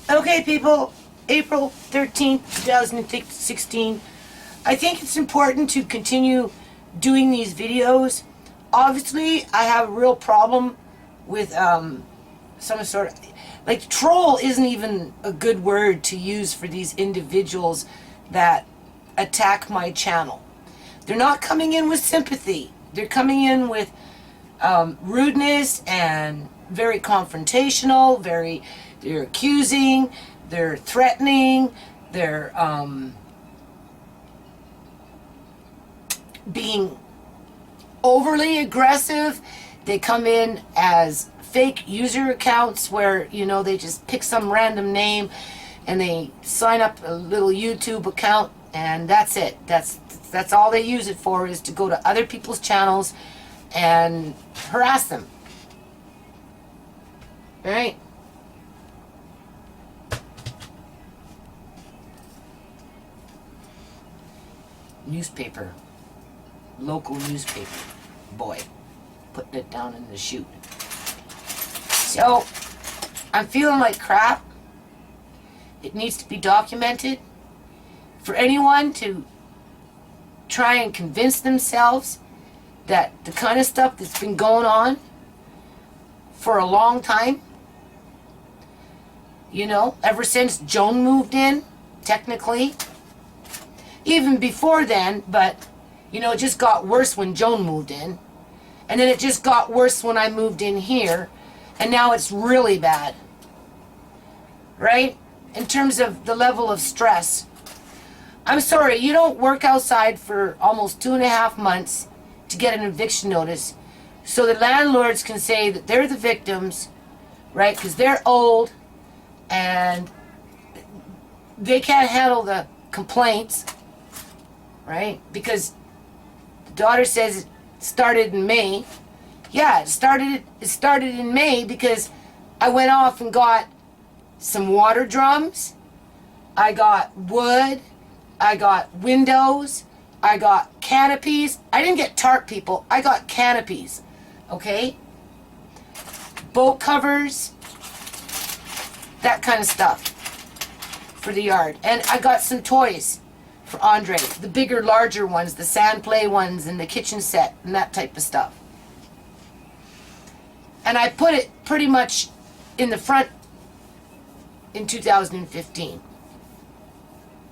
Okay, people, April 13th, 2016. I think it's important to continue doing these videos. Obviously, I have a real problem with some sort of... Like, troll isn't even a good word to use for these individuals that attack my channel. They're not coming in with sympathy. They're coming in with rudeness and very confrontational, they're accusing, they're threatening, they're being overly aggressive. They come in as fake user accounts where, you know, they just pick some random name and they sign up a little YouTube account and that's it. That's all they use it for, is to go to other people's channels and harass them. Right? Newspaper. Local newspaper. Boy. Putting it down in the chute. So, I'm feeling like crap. It needs to be documented. For anyone to try and convince themselves that the kind of stuff that's been going on for a long time, you know, ever since Joan moved in, technically, even before then, but, you know, it just got worse when Joan moved in, and then it just got worse when I moved in here, and now it's really bad, right? In terms of the level of stress. I'm sorry, you don't work outside for almost 2.5 months to get an eviction notice so the landlords can say that they're the victims, right? Because they're old and they can't handle the complaints, right? Because the daughter says it started in May. Yeah, it started in May because I went off and got some water drums, I got wood, I got windows, I got canopies. I didn't get tarp, people. I got canopies. Okay? Boat covers. That kind of stuff for the yard. And I got some toys for Andre. The bigger, larger ones. The sand play ones and the kitchen set and that type of stuff. And I put it pretty much in the front in 2015.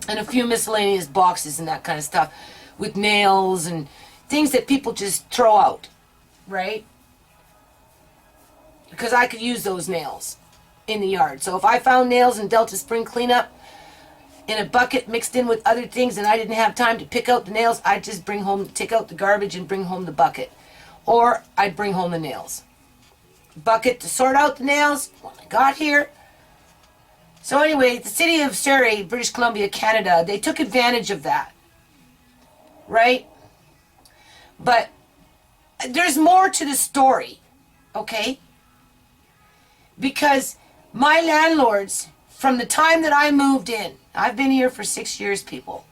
And a few miscellaneous boxes and that kind of stuff with nails and things that people just throw out, right? Because I could use those nails in the yard. So if I found nails in Delta Spring cleanup in a bucket mixed in with other things and I didn't have time to pick out the nails, I'd just take out the garbage and bring home the bucket. Or I'd bring home the nails. Bucket to sort out the nails when I got here. So anyway, the city of Surrey, British Columbia, Canada, they took advantage of that, right? But there's more to the story, okay? Because my landlords, from the time that I moved in, I've been here for 6 years, people,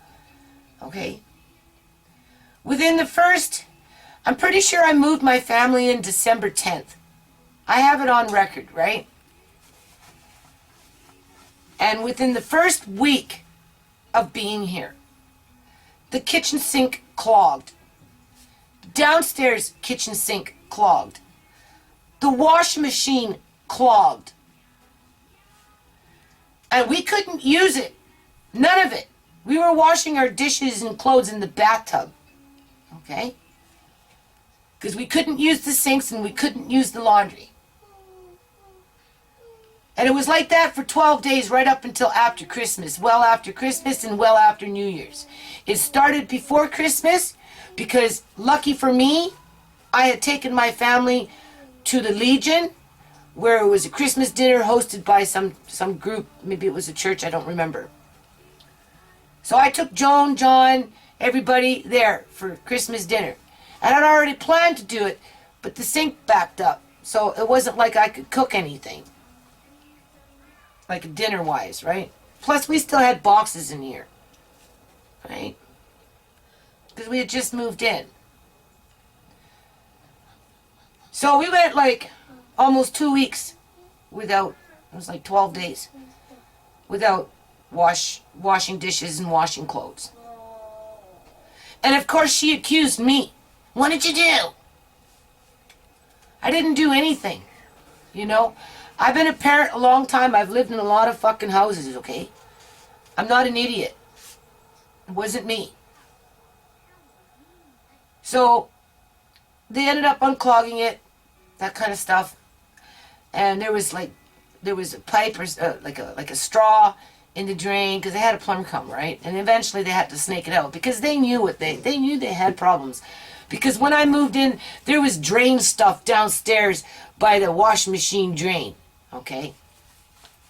okay? Within the first, I'm pretty sure I moved my family in December 10th. I have it on record, right? And within the first week of being here, the kitchen sink clogged. Downstairs kitchen sink clogged. The washing machine clogged. And we couldn't use it. None of it. We were washing our dishes and clothes in the bathtub. Okay? Because we couldn't use the sinks and we couldn't use the laundry. And it was like that for 12 days right up until after Christmas. Well after Christmas and well after New Year's. It started before Christmas because, lucky for me, I had taken my family to the Legion, where it was a Christmas dinner hosted by some group. Maybe it was a church, I don't remember. So I took Joan, John, everybody there for Christmas dinner. And I'd already planned to do it, but the sink backed up. So it wasn't like I could cook anything. Like dinner-wise, right? Plus, we still had boxes in here, right? Because we had just moved in. So we went like almost 2 weeks without, it was like 12 days, without washing dishes and washing clothes. And of course she accused me. What did you do? I didn't do anything. You know? I've been a parent a long time. I've lived in a lot of fucking houses, okay? I'm not an idiot. It wasn't me. So, they ended up unclogging it, that kind of stuff. And there was a pipe or like a straw in the drain because they had a plumber come, right? And eventually they had to snake it out because they knew they knew they had problems. Because when I moved in, there was drain stuff downstairs by the washing machine drain, okay?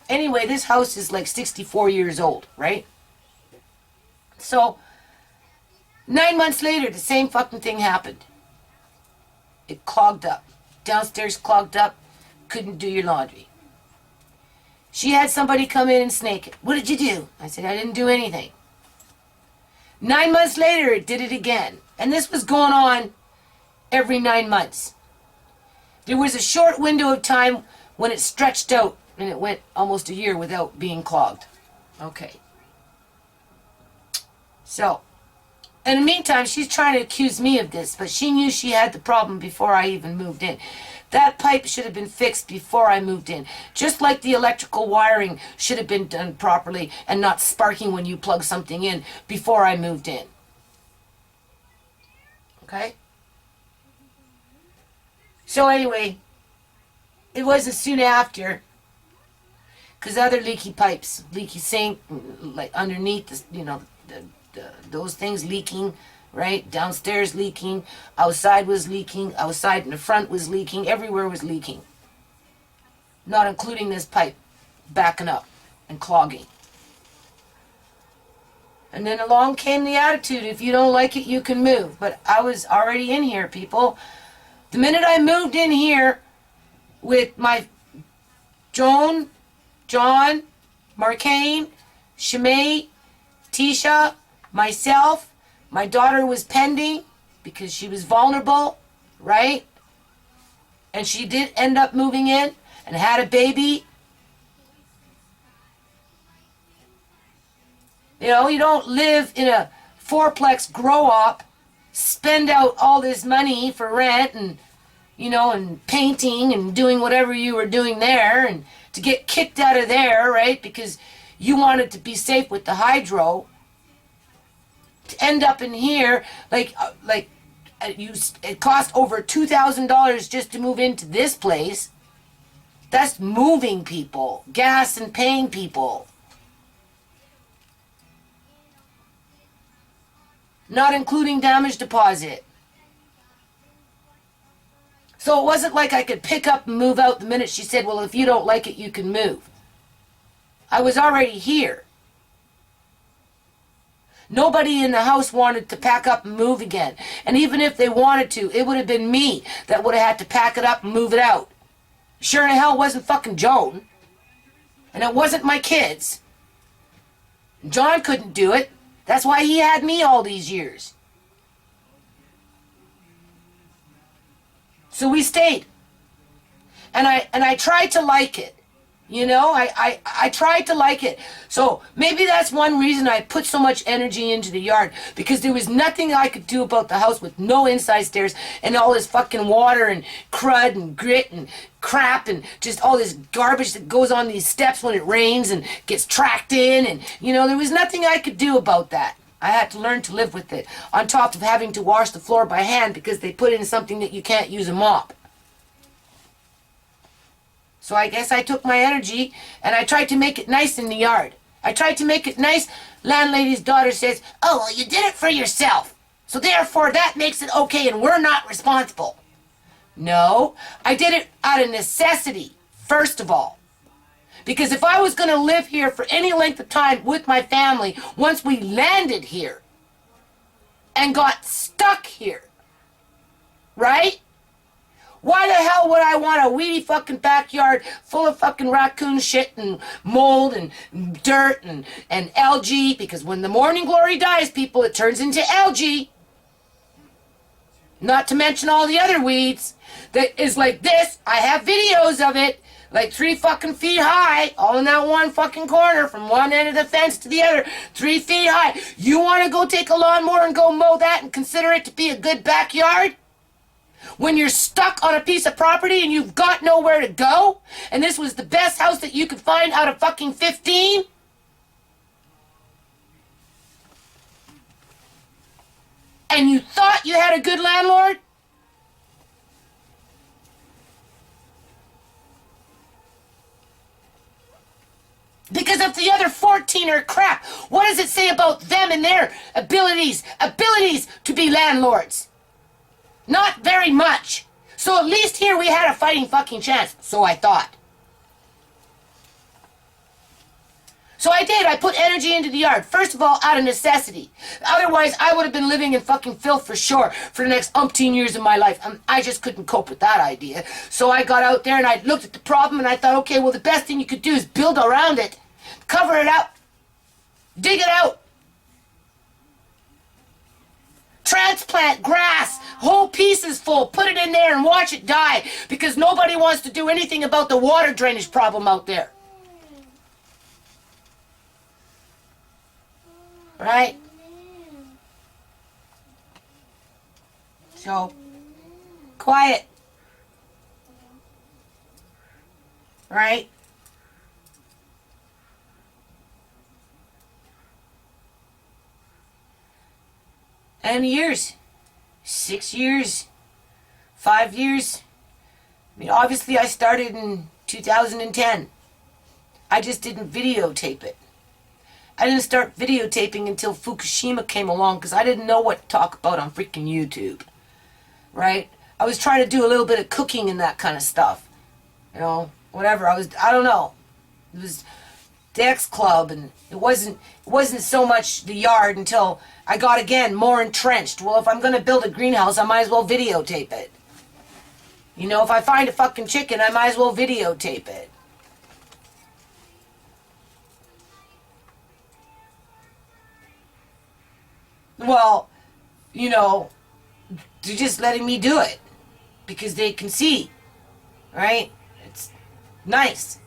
Anyway, this house is like 64 years old, right? So, 9 months later, the same fucking thing happened. It clogged up. Downstairs clogged up. Couldn't do your laundry. She had somebody come in and snake it. What did you do? I said, I didn't do anything. 9 months later, it did it again. And this was going on every 9 months. There was a short window of time when it stretched out and it went almost a year without being clogged. Okay. So, in the meantime, she's trying to accuse me of this, but she knew she had the problem before I even moved in. That pipe should have been fixed before I moved in. Just like the electrical wiring should have been done properly and not sparking when you plug something in before I moved in. Okay? So anyway, it wasn't soon after, because other leaky pipes, leaky sink, like underneath, those things leaking, right? Downstairs leaking, outside was leaking, outside in the front was leaking, everywhere was leaking. Not including this pipe backing up and clogging. And then along came the attitude, if you don't like it, you can move. But I was already in here, people. The minute I moved in here with my John, Marcaine, Shimei, Tisha, myself, my daughter was pending because she was vulnerable, right? And she did end up moving in and had a baby. You know, you don't live in a fourplex grow up, spend out all this money for rent and, and painting and doing whatever you were doing there and to get kicked out of there, right? Because you wanted to be safe with the hydro. To end up in here, it cost over $2,000 just to move into this place. That's moving people, gas and paying people. Not including damage deposit. So it wasn't like I could pick up and move out the minute she said, well, if you don't like it, you can move. I was already here. Nobody in the house wanted to pack up and move again. And even if they wanted to, it would have been me that would have had to pack it up and move it out. Sure in hell wasn't fucking Joan. And it wasn't my kids. John couldn't do it. That's why he had me all these years. So we stayed. And I tried to like it. I tried to like it. So maybe that's one reason I put so much energy into the yard. Because there was nothing I could do about the house with no inside stairs and all this fucking water and crud and grit and crap and just all this garbage that goes on these steps when it rains and gets tracked in. And, there was nothing I could do about that. I had to learn to live with it. On top of having to wash the floor by hand because they put in something that you can't use a mop. So I guess I took my energy and I tried to make it nice in the yard. I tried to make it nice. Landlady's daughter says, oh, well, you did it for yourself. So therefore that makes it okay and we're not responsible. No, I did it out of necessity, first of all. Because if I was going to live here for any length of time with my family, once we landed here and got stuck here, right? Why the hell would I want a weedy fucking backyard full of fucking raccoon shit and mold and dirt and algae? Because when the morning glory dies, people, it turns into algae. Not to mention all the other weeds that is like this. I have videos of it. Like 3 fucking feet high, all in that one fucking corner, from one end of the fence to the other, 3 feet high. You want to go take a lawnmower and go mow that and consider it to be a good backyard? When you're stuck on a piece of property and you've got nowhere to go, and this was the best house that you could find out of fucking 15? And you thought you had a good landlord? Because if the other 14 are crap, what does it say about them and their abilities to be landlords? Not very much. So at least here we had a fighting fucking chance. So I thought. So I did. I put energy into the yard. First of all, out of necessity. Otherwise, I would have been living in fucking filth for sure for the next umpteen years of my life. I just couldn't cope with that idea. So I got out there and I looked at the problem and I thought, okay, well, the best thing you could do is build around it. Cover it up. Dig it out. Transplant grass. Whole pieces full. Put it in there and watch it die. Because nobody wants to do anything about the water drainage problem out there. Right? So, quiet. Right? And years. 6 years. 5 years. I mean, obviously I started in 2010. I just didn't videotape it. I didn't start videotaping until Fukushima came along because I didn't know what to talk about on freaking YouTube. Right? I was trying to do a little bit of cooking and that kind of stuff. You know, whatever. I don't know. It was the X Club, and it wasn't so much the yard until I got, again, more entrenched. Well, if I'm going to build a greenhouse, I might as well videotape it. You know, if I find a fucking chicken, I might as well videotape it. Well, you know, they're just letting me do it because they can see, right? It's nice.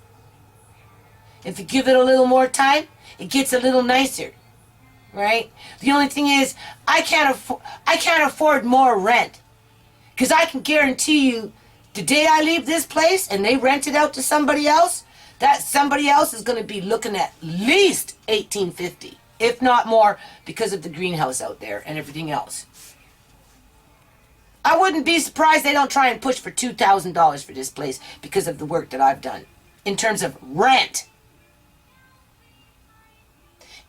If you give it a little more time, it gets a little nicer, right? The only thing is, I can't afford more rent, because I can guarantee you, the day I leave this place and they rent it out to somebody else, that somebody else is going to be looking at least $1,850. If not more, because of the greenhouse out there and everything else. I wouldn't be surprised they don't try and push for $2,000 for this place because of the work that I've done in terms of rent.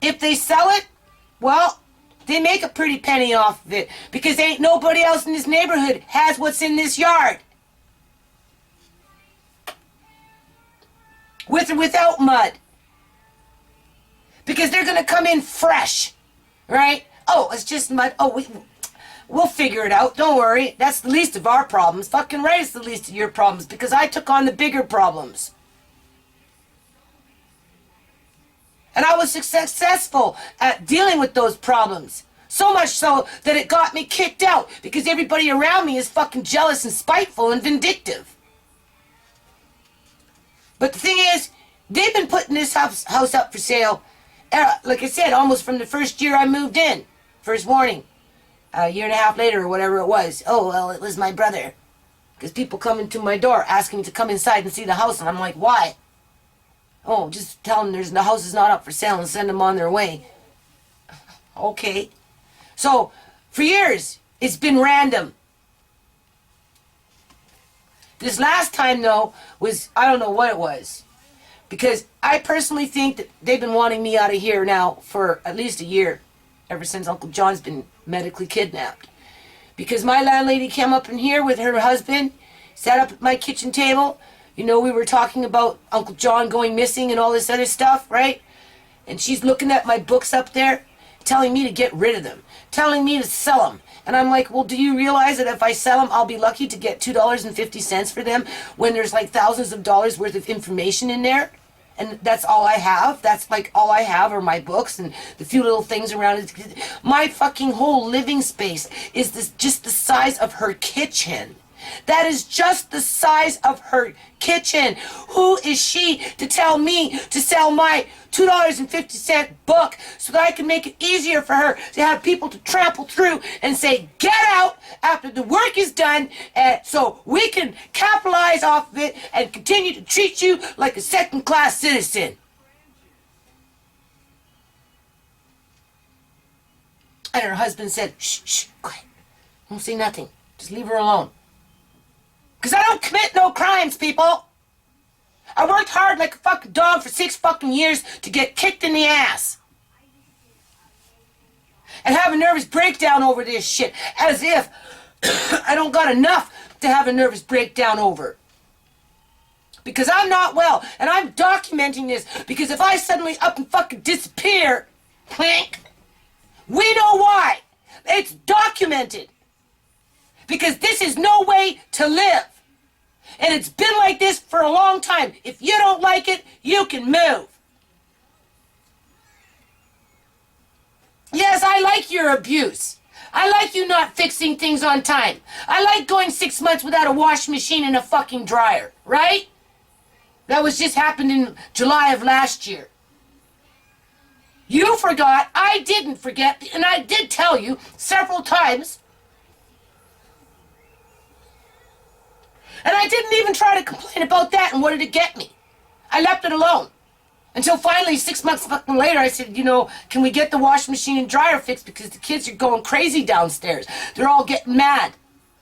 If they sell it, well, they make a pretty penny off of it because ain't nobody else in this neighborhood has what's in this yard. With or without mud. Because they're going to come in fresh, right? Oh, it's just mud. Oh, we'll figure it out. Don't worry. That's the least of our problems. Fucking right, it's the least of your problems because I took on the bigger problems. And I was successful at dealing with those problems. So much so that it got me kicked out because everybody around me is fucking jealous and spiteful and vindictive. But the thing is, they've been putting this house up for sale, like I said, almost from the first year I moved in. First warning. A year and a half later or whatever it was. Oh, well, it was my brother. Because people come into my door asking me to come inside and see the house. And I'm like, why? Oh, just tell them the house is not up for sale and send them on their way. Okay. So, for years, it's been random. This last time, though, was, I don't know what it was. Because I personally think that they've been wanting me out of here now for at least a year. Ever since Uncle John's been medically kidnapped. Because my landlady came up in here with her husband, sat up at my kitchen table. You know, we were talking about Uncle John going missing and all this other stuff, right? And she's looking at my books up there, telling me to get rid of them. Telling me to sell them. And I'm like, well, do you realize that if I sell them, I'll be lucky to get $2.50 for them when there's like thousands of dollars worth of information in there? And that's all I have. That's like all I have are my books and the few little things around it. My fucking whole living space is just the size of her kitchen. That is just the size of her kitchen. Who is she to tell me to sell my $2.50 book so that I can make it easier for her to have people to trample through and say, get out after the work is done, and so we can capitalize off of it and continue to treat you like a second-class citizen. And her husband said, shh, shh, quiet. Don't say nothing. Just leave her alone. Because I don't commit no crimes, people. I worked hard like a fucking dog for 6 fucking years to get kicked in the ass. And have a nervous breakdown over this shit. As if I don't got enough to have a nervous breakdown over. Because I'm not well. And I'm documenting this. Because if I suddenly up and fucking disappear, clink, we know why. It's documented. Because this is no way to live. And it's been like this for a long time. If you don't like it, you can move. Yes, I like your abuse. I like you not fixing things on time. I like going 6 months without a washing machine and a fucking dryer, right? That was just happened in July of last year. You forgot, I didn't forget, and I did tell you several times. And I didn't even try to complain about that, and what did it get me? I left it alone. Until finally, 6 months fucking later, I said, you know, can we get the washing machine and dryer fixed because the kids are going crazy downstairs. They're all getting mad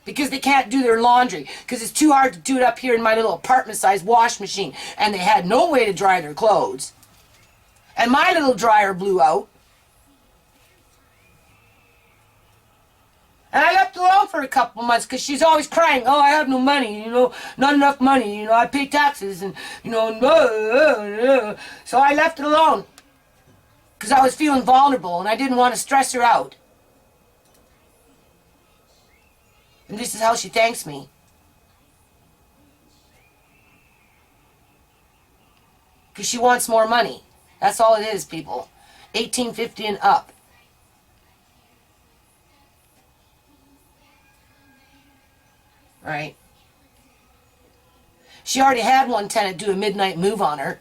because they can't do their laundry because it's too hard to do it up here in my little apartment-sized wash machine. And they had no way to dry their clothes. And my little dryer blew out. And I left her alone for a couple of months because she's always crying, oh, I have no money, you know, not enough money, you know, I pay taxes and, you know, so I left it alone because I was feeling vulnerable and I didn't want to stress her out. And this is how she thanks me. Because she wants more money. That's all it is, people. $18.50 and up. Right? She already had one tenant do a midnight move on her.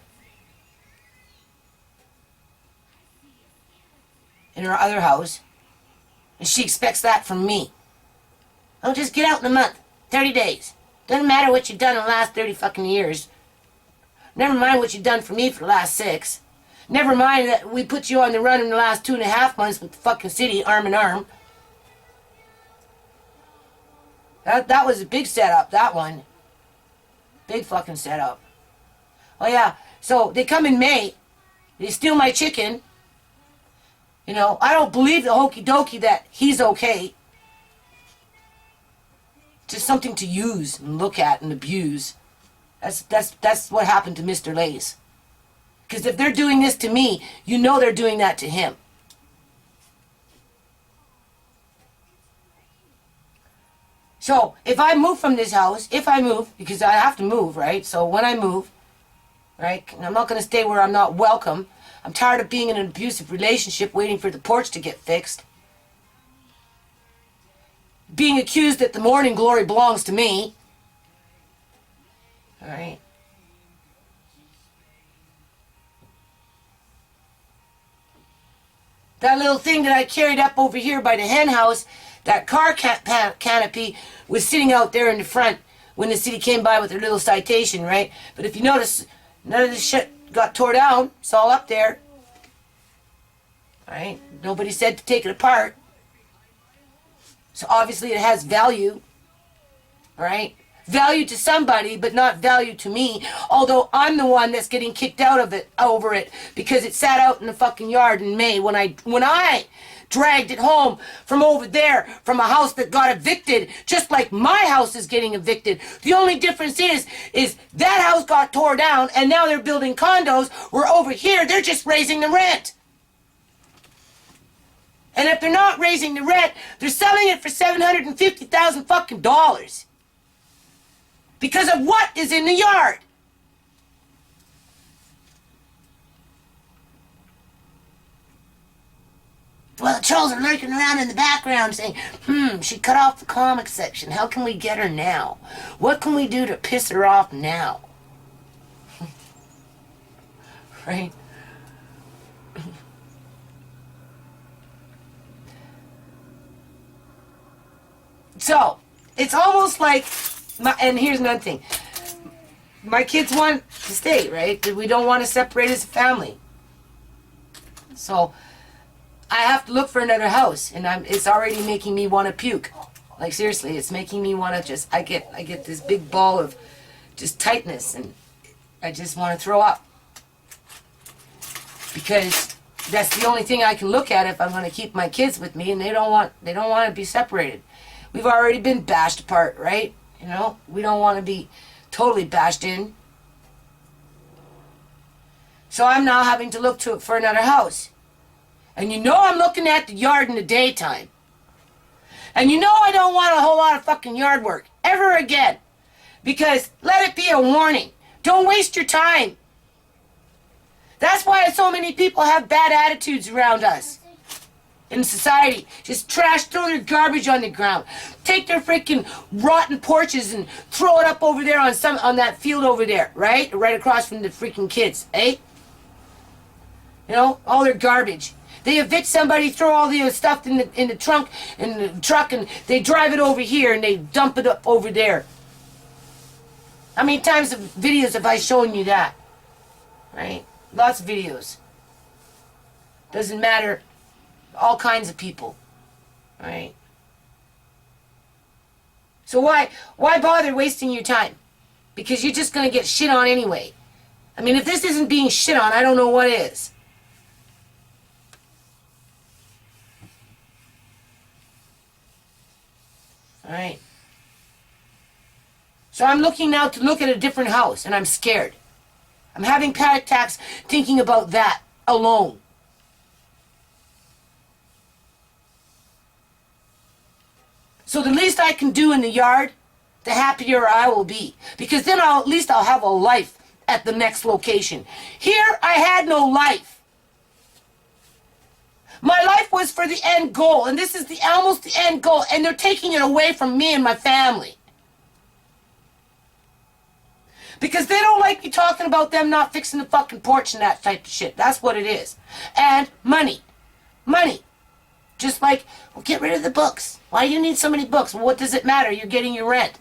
In her other house. And she expects that from me. Oh, just get out in a month. 30 days. Doesn't matter what you've done in the last 30 fucking years. Never mind what you've done for me for the last 6. Never mind that we put you on the run in the last 2.5 months with the fucking city arm in arm. That was a big setup, that one. Big fucking setup. Oh yeah, so they come in May. They steal my chicken. You know, I don't believe the hokey dokey that he's okay. Just something to use and look at and abuse. That's what happened to Mr. Lace. Because if they're doing this to me, you know they're doing that to him. So, if I move from this house, because I have to move, right? So when I move, right, I'm not going to stay where I'm not welcome. I'm tired of being in an abusive relationship waiting for the porch to get fixed. Being accused that the morning glory belongs to me. All right. That little thing that I carried up over here by the hen house, that car canopy was sitting out there in the front when the city came by with their little citation, right? But if you notice, none of this shit got tore down. It's all up there. Right? Nobody said to take it apart. So obviously it has value. Right? Value to somebody, but not value to me. Although I'm the one that's getting kicked out of it over it because it sat out in the fucking yard in May when I dragged it home from over there from a house that got evicted, just like my house is getting evicted. The only difference is that house got tore down and now they're building condos where over here they're just raising the rent. And if they're not raising the rent, they're selling it for $750,000 fucking dollars. Because of what is in the yard. Well, the trolls are lurking around in the background saying, she cut off the comic section. How can we get her now? What can we do to piss her off now? Right? So, it's almost like, and here's another thing. My kids want to stay, right? We don't want to separate as a family. So, I have to look for another house, and it's already making me want to puke. Like, seriously, it's making me want to I get this big ball of just tightness, and I just want to throw up. Because that's the only thing I can look at if I'm going to keep my kids with me, and they don't want to be separated. We've already been bashed apart, right? You know, we don't want to be totally bashed in. So I'm now having to look for another house. And you know I'm looking at the yard in the daytime. And you know I don't want a whole lot of fucking yard work ever again. Because let it be a warning. Don't waste your time. That's why so many people have bad attitudes around us. In society, just throw their garbage on the ground, take their freaking rotten porches and throw it up over there on that field over there, right across from the freaking kids, eh? You know, all their garbage. They evict somebody, throw all the stuff in the truck, and they drive it over here and they dump it up over there. How many times of videos have I shown you that? Right? Lots of videos. Doesn't matter. All kinds of people, right? So why bother wasting your time? Because you're just going to get shit on anyway. I mean, if this isn't being shit on, I don't know what is. All right. So I'm looking now to look at a different house, and I'm scared. I'm having panic attacks thinking about that alone. So the least I can do in the yard, the happier I will be. Because then at least I'll have a life at the next location. Here, I had no life. My life was for the end goal, and this is almost the end goal, and they're taking it away from me and my family. Because they don't like me talking about them not fixing the fucking porch and that type of shit. That's what it is. And money. Money. Just like, well, get rid of the books. Why do you need so many books? Well, what does it matter? You're getting your rent.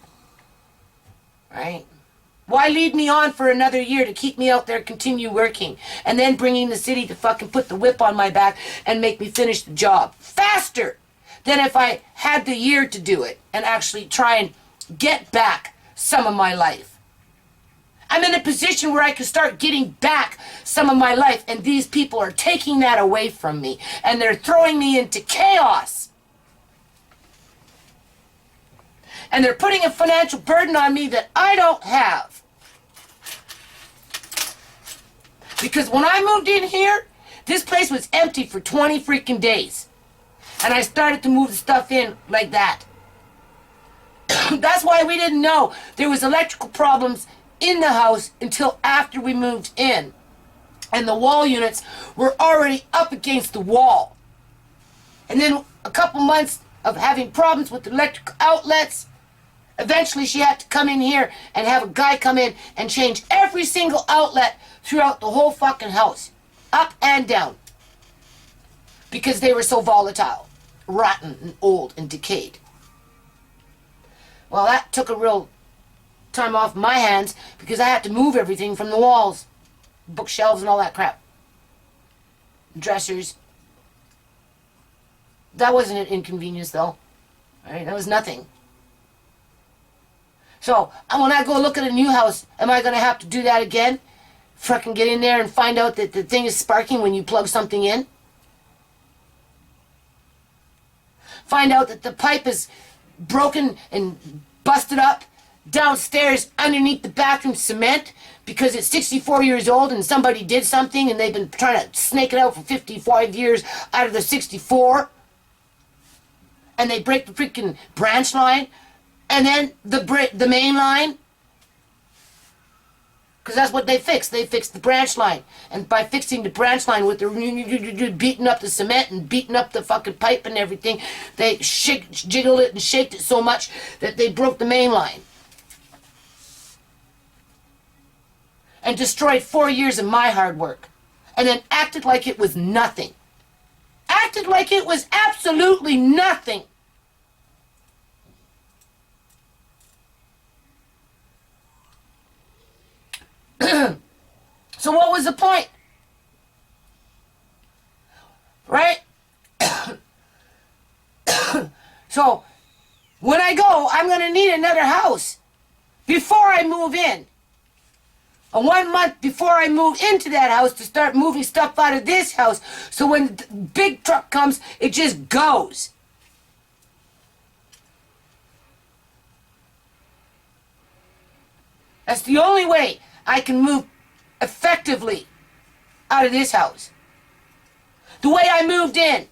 Right? Why lead me on for another year to keep me out there, continue working, and then bringing the city to fucking put the whip on my back and make me finish the job faster than if I had the year to do it and actually try and get back some of my life. I'm in a position where I can start getting back some of my life, and these people are taking that away from me, and they're throwing me into chaos. And they're putting a financial burden on me that I don't have. Because when I moved in here, this place was empty for 20 freaking days. And I started to move the stuff in like that. That's why we didn't know there was electrical problems in the house until after we moved in. And the wall units were already up against the wall. And then a couple months of having problems with the electric outlets. Eventually she had to come in here and have a guy come in and change every single outlet throughout the whole fucking house. Up and down. Because they were so volatile, rotten and old and decayed. Well, that took a real time off my hands because I had to move everything from the walls. Bookshelves and all that crap. Dressers. That wasn't an inconvenience though. Right? That was nothing. So, when I go look at a new house, am I going to have to do that again? Frickin' get in there and find out that the thing is sparking when you plug something in? Find out that the pipe is broken and busted up downstairs underneath the bathroom cement because it's 64 years old and somebody did something and they've been trying to snake it out for 55 years out of the 64. And they break the freaking branch line. And then the main line. Because that's what they fixed. They fixed the branch line. And by fixing the branch line with the beating up the cement and beating up the fucking pipe and everything, they jiggled it and shaked it so much that they broke the main line. And destroyed 4 years of my hard work. And then acted like it was nothing. Acted like it was absolutely nothing. So what was the point? Right? So, when I go, I'm going to need another house before I move in. And 1 month before I move into that house to start moving stuff out of this house. So when the big truck comes, it just goes. That's the only way I can move effectively out of this house. The way I moved in.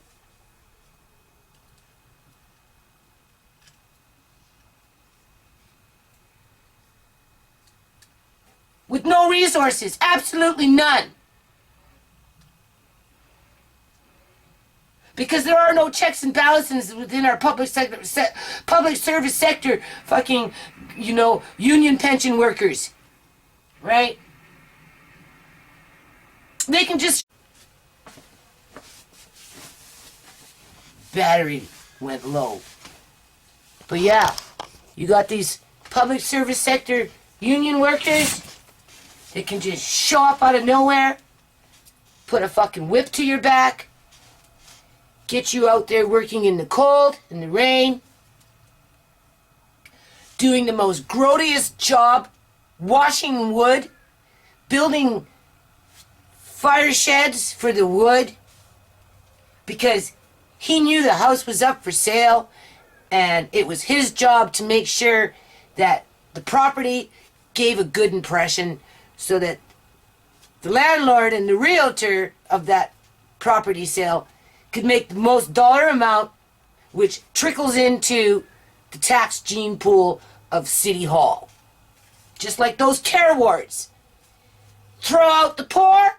With no resources, absolutely none. Because there are no checks and balances within our public service sector, fucking, union pension workers. Right? They can just... Battery went low. But yeah, you got these public service sector union workers that can just show up out of nowhere, put a fucking whip to your back, get you out there working in the cold, in the rain, doing the most grodiest job, washing wood, building fire sheds for the wood, because he knew the house was up for sale, and it was his job to make sure that the property gave a good impression so that the landlord and the realtor of that property sale could make the most dollar amount, which trickles into the tax gene pool of City Hall. Just like those care wards. Throw out the poor,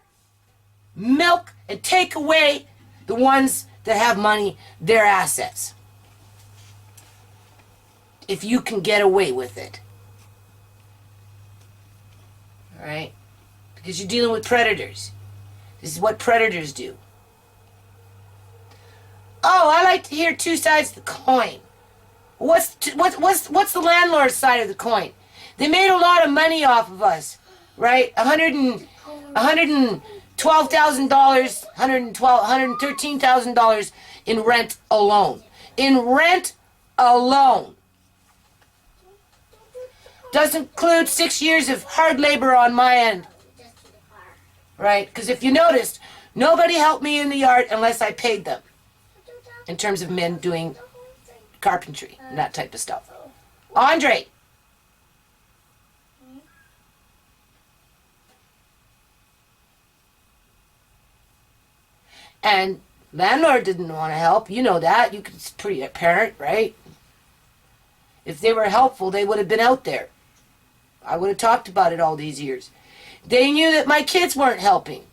milk, and take away the ones that have money, their assets. If you can get away with it. Alright? Because you're dealing with predators. This is what predators do. Oh, I like to hear two sides of the coin. What's the landlord's side of the coin? They made a lot of money off of us, right? $112,000, $113,000 in rent alone. In rent alone. Doesn't include 6 years of hard labor on my end. Right? Because if you noticed, nobody helped me in the yard unless I paid them. In terms of men doing carpentry and that type of stuff. Andre! And landlord didn't want to help. You know that. It's pretty apparent, right? If they were helpful, they would have been out there. I would have talked about it all these years. They knew that my kids weren't helping.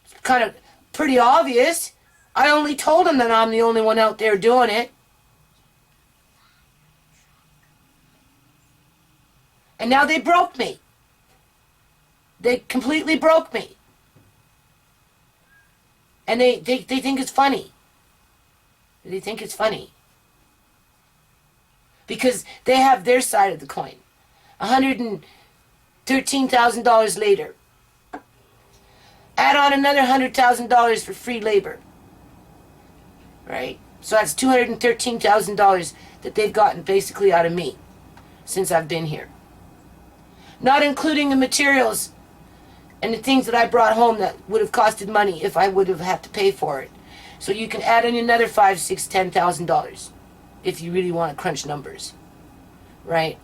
It's kind of pretty obvious. I only told them that I'm the only one out there doing it. And now they broke me. They completely broke me. And they think it's funny. They think it's funny. Because they have their side of the coin. $113,000 later. Add on another $100,000 for free labor. Right? So that's $213,000 that they've gotten basically out of me since I've been here. Not including the materials and the things that I brought home that would have costed money if I would have had to pay for it. So you can add in another $5,000, $6,000, $10,000 if you really want to crunch numbers. Right?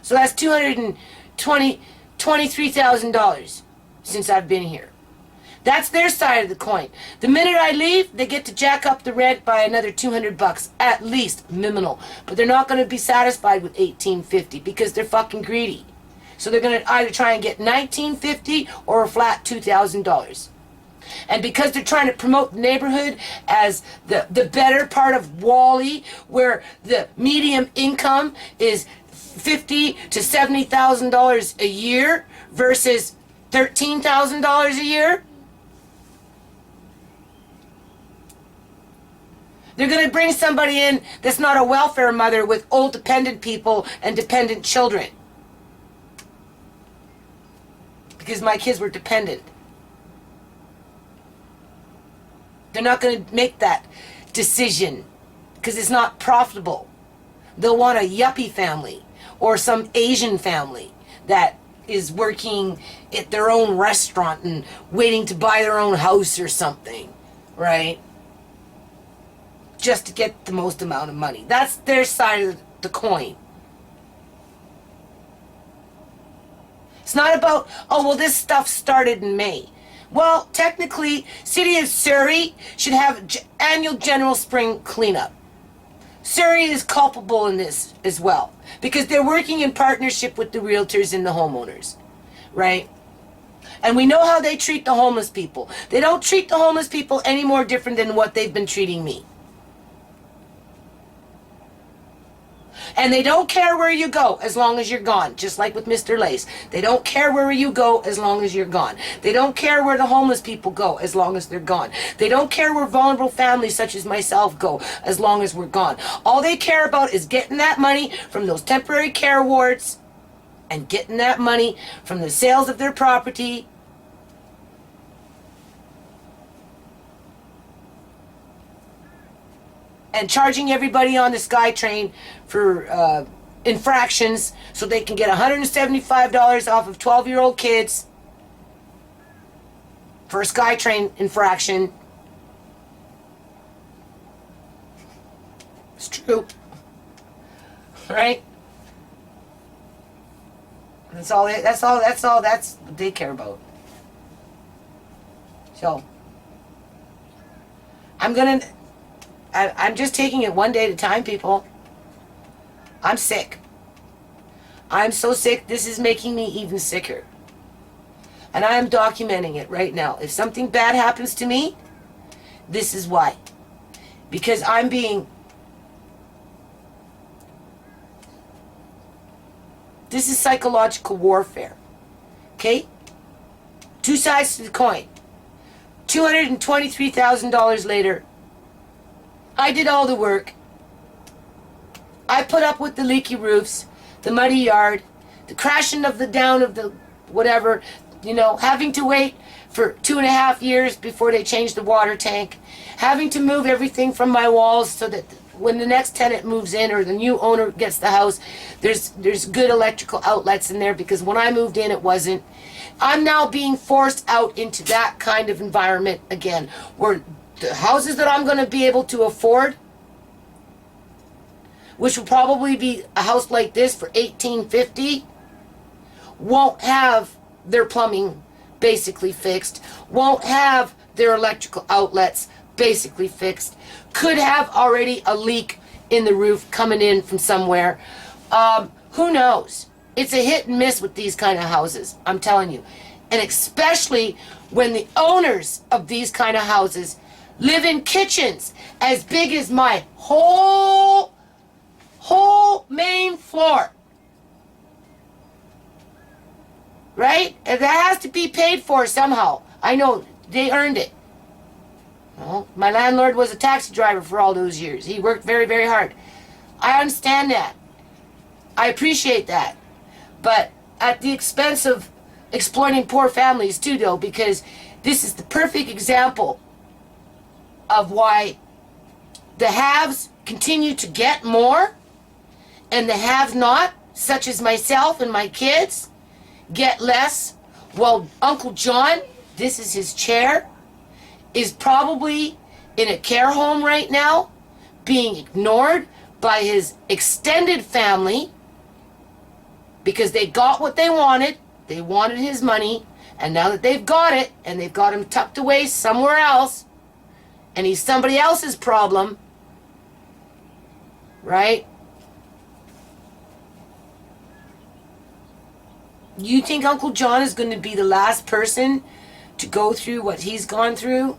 So that's $23,000 since I've been here. That's their side of the coin. The minute I leave, they get to jack up the rent by another $200 at least, minimal. But they're not going to be satisfied with $1,850 because they're fucking greedy. So they're going to either try and get $1,950 or a flat $2,000. And because they're trying to promote the neighborhood as the better part of Wally, where the medium income is $50,000 to $70,000 a year versus $13,000 a year, they're going to bring somebody in that's not a welfare mother with old dependent people and dependent children. Because my kids were dependent. They're not going to make that decision because it's not profitable. They'll want a yuppie family or some Asian family that is working at their own restaurant and waiting to buy their own house or something, right? Just to get the most amount of money. That's their side of the coin. It's not about, oh, well, this stuff started in May. Well, technically, City of Surrey should have annual general spring cleanup. Surrey is culpable in this as well because they're working in partnership with the realtors and the homeowners, right? And we know how they treat the homeless people. They don't treat the homeless people any more different than what they've been treating me. And they don't care where you go as long as you're gone, just like with Mr. Lace. They don't care where you go as long as you're gone. They don't care where the homeless people go as long as they're gone. They don't care where vulnerable families such as myself go as long as we're gone. All they care about is getting that money from those temporary care wards and getting that money from the sales of their property. And charging everybody on the SkyTrain for infractions so they can get $175 off of 12-year-old kids for a SkyTrain infraction. It's true. Right? That's what they care about. So I'm just taking it one day at a time, people. I'm sick. I'm so sick, this is making me even sicker. And I am documenting it right now. If something bad happens to me, this is why. Because I'm being... This is psychological warfare. Okay? Two sides to the coin. $223,000 later, I did all the work. I put up with the leaky roofs, the muddy yard, the crashing of the down of the whatever, having to wait for 2.5 years before they changed the water tank, having to move everything from my walls so that when the next tenant moves in or the new owner gets the house, there's good electrical outlets in there because when I moved in it wasn't. I'm now being forced out into that kind of environment again, where the houses that I'm going to be able to afford, which will probably be a house like this for $1,850, won't have their plumbing basically fixed, won't have their electrical outlets basically fixed, could have already a leak in the roof coming in from somewhere. Who knows? It's a hit and miss with these kind of houses, I'm telling you. And especially when the owners of these kind of houses live in kitchens as big as my whole main floor. Right? And that has to be paid for somehow. I know, they earned it. Well, my landlord was a taxi driver for all those years. He worked very, very hard. I understand that. I appreciate that. But at the expense of exploiting poor families too, though, because this is the perfect example of why the haves continue to get more and the have-not, such as myself and my kids, get less. Well, Uncle John, this is his chair, is probably in a care home right now, being ignored by his extended family because they got what they wanted. They wanted his money, and now that they've got it, and they've got him tucked away somewhere else, and he's somebody else's problem, right? You think Uncle John is going to be the last person to go through what he's gone through?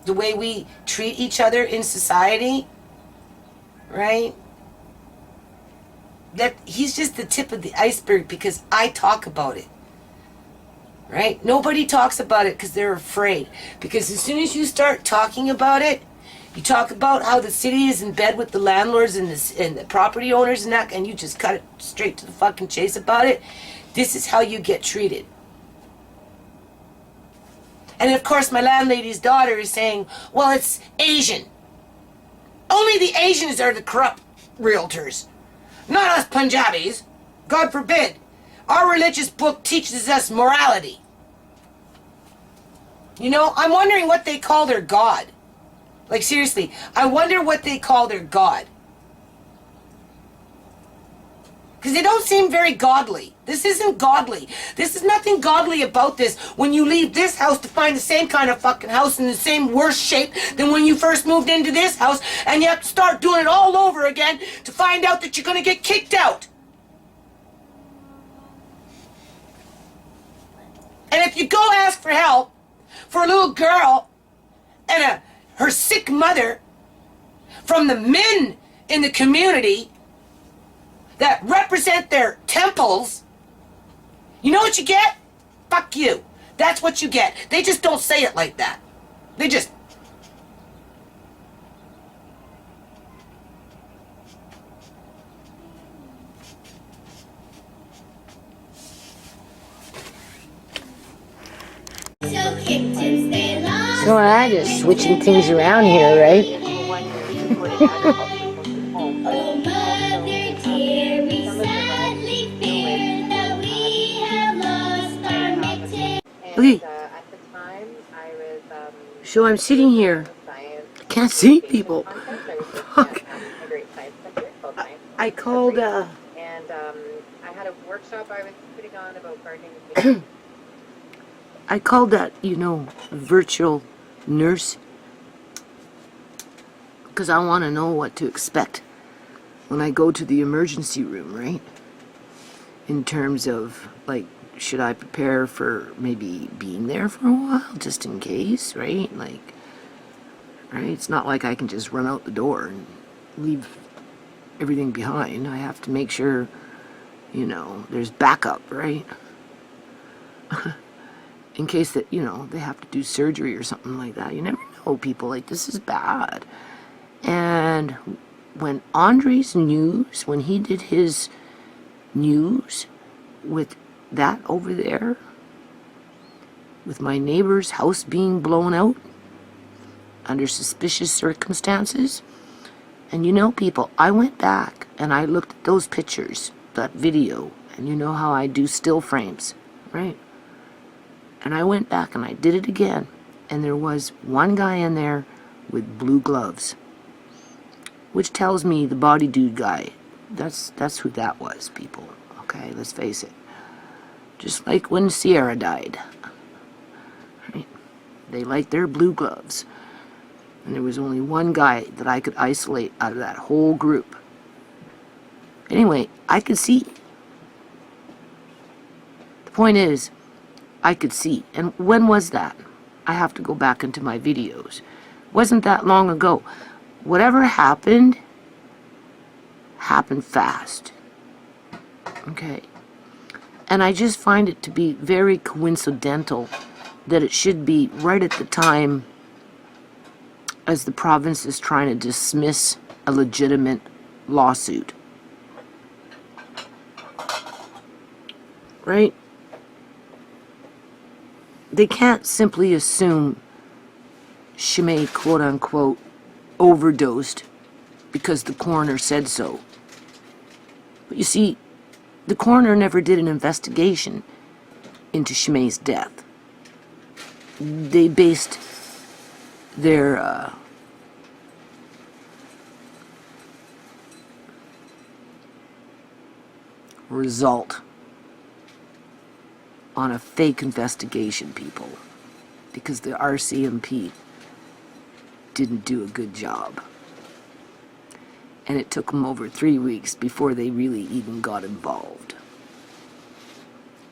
The way we treat each other in society? Right? That he's just the tip of the iceberg because I talk about it. Right? Nobody talks about it because they're afraid. Because as soon as you start talking about it, you talk about how the city is in bed with the landlords and the property owners and that, and you just cut it straight to the fucking chase about it. This is how you get treated. And of course my landlady's daughter is saying, well, it's Asian. Only the Asians are the corrupt realtors. Not us Punjabis. God forbid. Our religious book teaches us morality. You know, I'm wondering what they call their God. Like seriously, I wonder what they call their God. Because they don't seem very godly. This isn't godly. This is nothing godly about this when you leave this house to find the same kind of fucking house in the same worse shape than when you first moved into this house, and you have to start doing it all over again to find out that you're going to get kicked out. And if you go ask for help for a little girl and her sick mother from the men in the community that represent their temples, you know what you get? Fuck you. That's what you get. They just don't say it like that. They just... So I'm just switching things around here, right? Okay. So I'm sitting here. I can't see people. Fuck. I called, and I had a workshop I was putting on about gardening. I called that, you know, virtual nurse because I want to know what to expect when I go to the emergency room, right? In terms of, like, should I prepare for maybe being there for a while, just in case, right? Like, right? It's not like I can just run out the door and leave everything behind. I have to make sure, you know, there's backup, right? In case that, you know, they have to do surgery or something like that. You never know, people. Like, this is bad. And when Andre's news, when he did his news with that over there, with my neighbor's house being blown out under suspicious circumstances, and you know, people, I went back and I looked at those pictures, that video, and you know how I do still frames, right? And I went back and I did it again, and there was one guy in there with blue gloves, which tells me the body dude guy, that's who that was, people. Okay, let's face it. Just like when Sierra died, right? They liked their blue gloves, and there was only one guy that I could isolate out of that whole group. Anyway, I could see. The point is, I could see. And when was that? I have to go back into my videos. Wasn't that long ago. Whatever happened, happened fast. Okay? And I just find it to be very coincidental that it should be right at the time as the province is trying to dismiss a legitimate lawsuit. Right? They can't simply assume Shimei, quote-unquote, overdosed because the coroner said so. But you see, the coroner never did an investigation into Shimei's death. They based their result on a fake investigation, people, because the RCMP didn't do a good job. And it took them over 3 weeks before they really even got involved.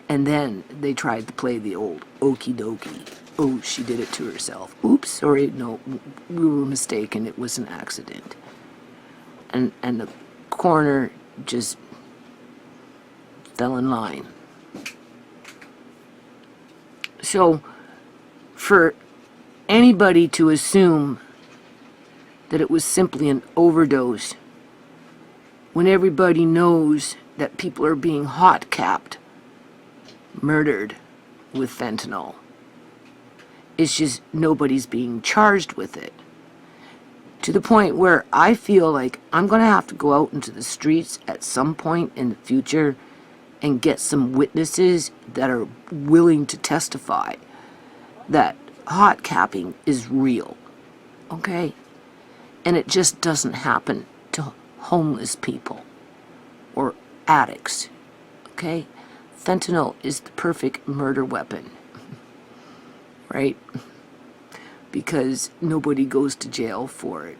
And then they tried to play the old okie dokie. Oh, she did it to herself. Oops, sorry, no, we were mistaken. It was an accident. And the coroner just fell in line. So, for anybody to assume that it was simply an overdose, when everybody knows that people are being hot-capped, murdered with fentanyl, it's just nobody's being charged with it. To the point where I feel like I'm going to have to go out into the streets at some point in the future and get some witnesses that are willing to testify that hot capping is real, okay? And it just doesn't happen to homeless people or addicts, okay? Fentanyl is the perfect murder weapon, right? Because nobody goes to jail for it.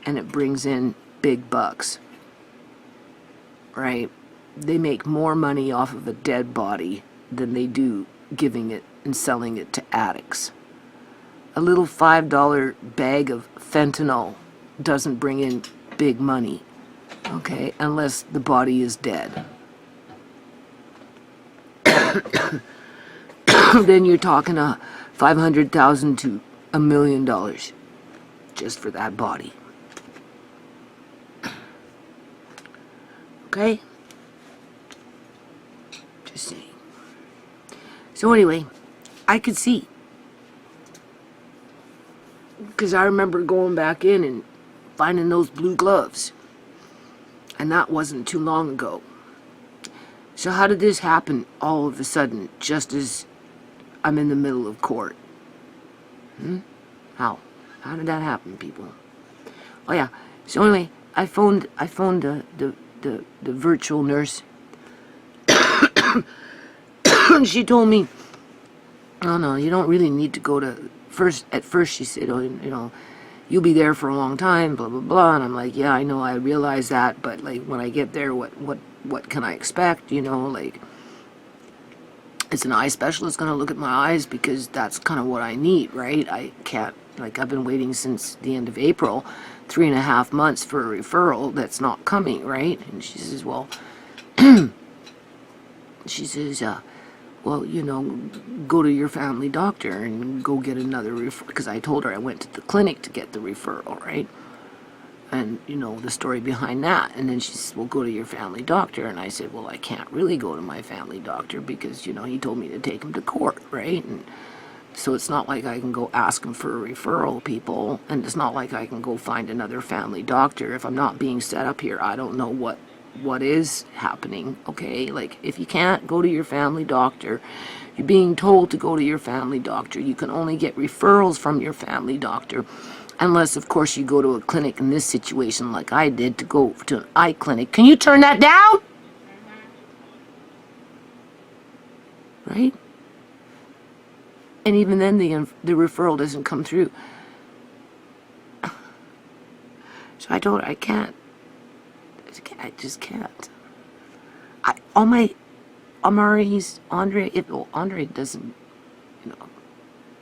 And it brings in big bucks, right? They make more money off of a dead body than they do giving it and selling it to addicts. A little $5 bag of fentanyl doesn't bring in big money, okay, unless the body is dead. Then you're talking $500,000 to $1 million just for that body. Okay? Just saying. So anyway, I could see. Because I remember going back in and finding those blue gloves. And that wasn't too long ago. So how did this happen all of a sudden, just as I'm in the middle of court? How? How did that happen, people? Oh yeah. So anyway, I phoned the virtual nurse. She told me, oh no, you don't really need to go to at first she said, oh, you know, you'll be there for a long time, blah blah blah. And I'm like, yeah, I know, I realize that, but like when I get there, what can I expect? You know, like, is an eye specialist going to look at my eyes? Because that's kind of what I need, right? I can't, like, I've been waiting since the end of April, 3.5 months for a referral that's not coming, right? And she says, well, she says, well, you know, go to your family doctor and go get another referral. Because I told her I went to the clinic to get the referral, right? And, you know, the story behind that. And then she says, well, go to your family doctor. And I said, well, I can't really go to my family doctor because, you know, he told me to take him to court, right? And so it's not like I can go ask him for a referral, people. And it's not like I can go find another family doctor. If I'm not being set up here, I don't know what is happening, okay? Like, if you can't go to your family doctor, you're being told to go to your family doctor. You can only get referrals from your family doctor. Unless, of course, you go to a clinic in this situation like I did, to go to an eye clinic. Can you turn that down? Right? And even then, the referral doesn't come through. So I told her, I can't. I just can't. All my Amari's, Andre doesn't, you know,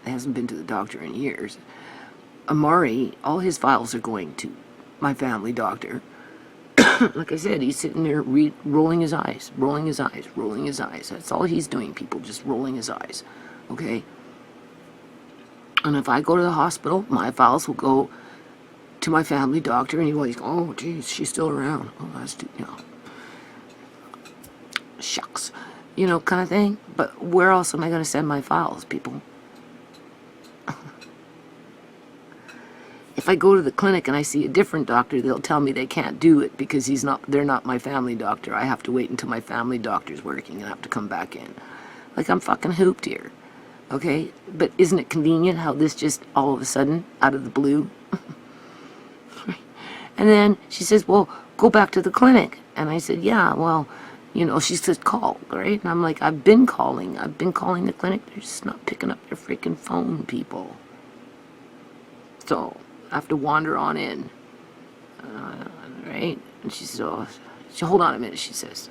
hasn't been to the doctor in years. Amari, all his files are going to my family doctor. Like I said, he's sitting there rolling his eyes, rolling his eyes, rolling his eyes. That's all he's doing, people, just rolling his eyes, okay? And if I go to the hospital, my files will go to my family doctor, and he's like, oh, geez, she's still around. Oh, that's too, you know, shucks, you know, kind of thing. But where else am I going to send my files, people? If I go to the clinic and I see a different doctor, they'll tell me they can't do it because they're not my family doctor. I have to wait until my family doctor's working and I have to come back in. Like, I'm fucking hooped here, okay? But isn't it convenient how this just all of a sudden, out of the blue? And then she says, well, go back to the clinic. And I said, yeah, well, you know, she says, call, right? And I'm like, I've been calling the clinic. They're just not picking up their freaking phone, people. So I have to wander on in, right? And she said, oh, She, hold on a minute, she says.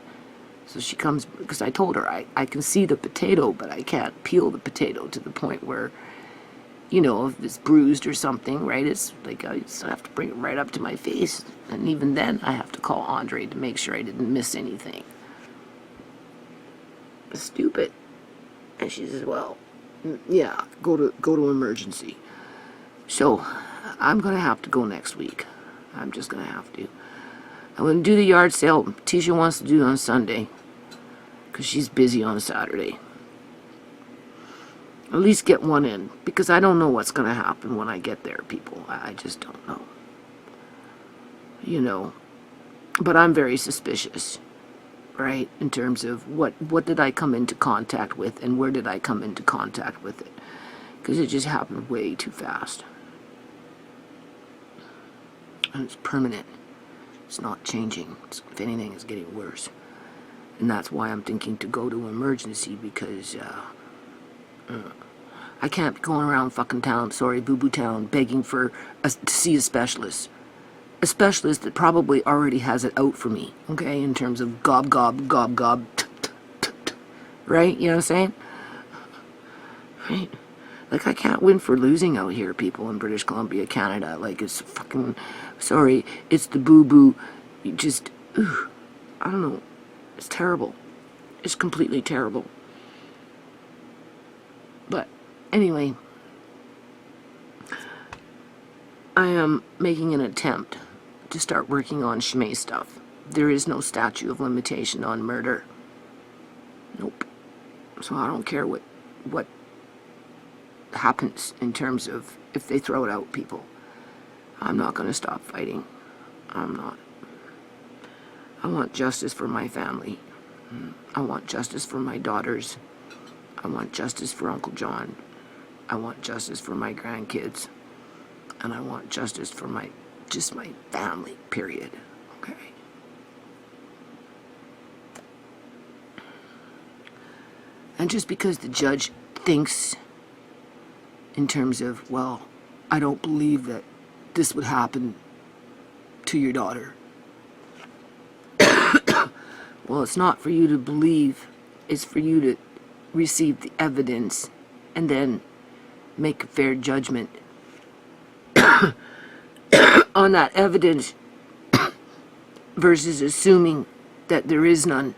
So she comes, because I told her I can see the potato, but I can't peel the potato to the point where, you know, if it's bruised or something, right? It's like I just have to bring it right up to my face. And even then, I have to call Andre to make sure I didn't miss anything. It's stupid. And she says, well, yeah, go to emergency. So I'm going to have to go next week. I'm just going to have to. I'm going to do the yard sale Tisha wants to do on Sunday, because she's busy on Saturday. At least get one in, because I don't know what's going to happen when I get there, people. I just don't know. You know, but I'm very suspicious, right, in terms of what did I come into contact with and where did I come into contact with it, because it just happened way too fast. And it's permanent. It's not changing. If anything, it's getting worse. And that's why I'm thinking to go to emergency, because I can't be going around fucking town, boo-boo town, begging to see a specialist. A specialist that probably already has it out for me, okay, in terms of gob, right? You know what I'm saying? Right? Like, I can't win for losing out here, people, in British Columbia, Canada. Like, it's fucking, it's the boo-boo. You just, I don't know. It's terrible. It's completely terrible. But, anyway, I am making an attempt to start working on Shmay stuff. There is no statute of limitation on murder. Nope. So I don't care what happens in terms of if they throw it out, people. I'm not going to stop fighting. I'm not. I want justice for my family. I want justice for my daughters. I want justice for Uncle John. I want justice for my grandkids. And I want justice for my family, period. Okay? And just because the judge thinks in terms of, well, I don't believe that this would happen to your daughter. Well, it's not for you to believe. It's for you to receive the evidence and then make a fair judgment on that evidence versus assuming that there is none,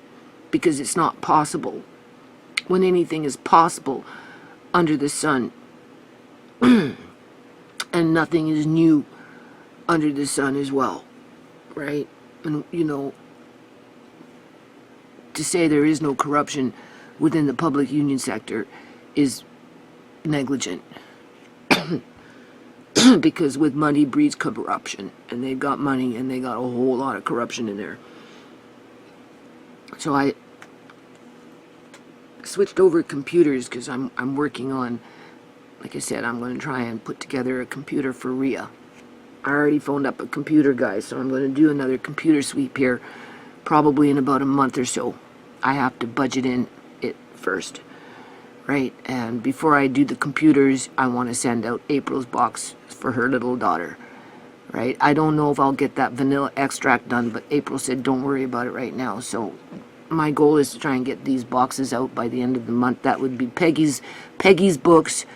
because it's not possible when anything is possible under the sun. And nothing is new under the sun as well, right? And, you know, to say there is no corruption within the public union sector is negligent. Because with money breeds corruption, and they've got money and they got a whole lot of corruption in there. So I switched over computers because I'm working on, like I said, I'm going to try and put together a computer for RIA. I already phoned up a computer guy, so I'm going to do another computer sweep here probably in about a month or so. I have to budget in it first, right? And before I do the computers, I want to send out April's box for her little daughter, right? I don't know if I'll get that vanilla extract done, but April said don't worry about it right now. So my goal is to try and get these boxes out by the end of the month. That would be Peggy's books,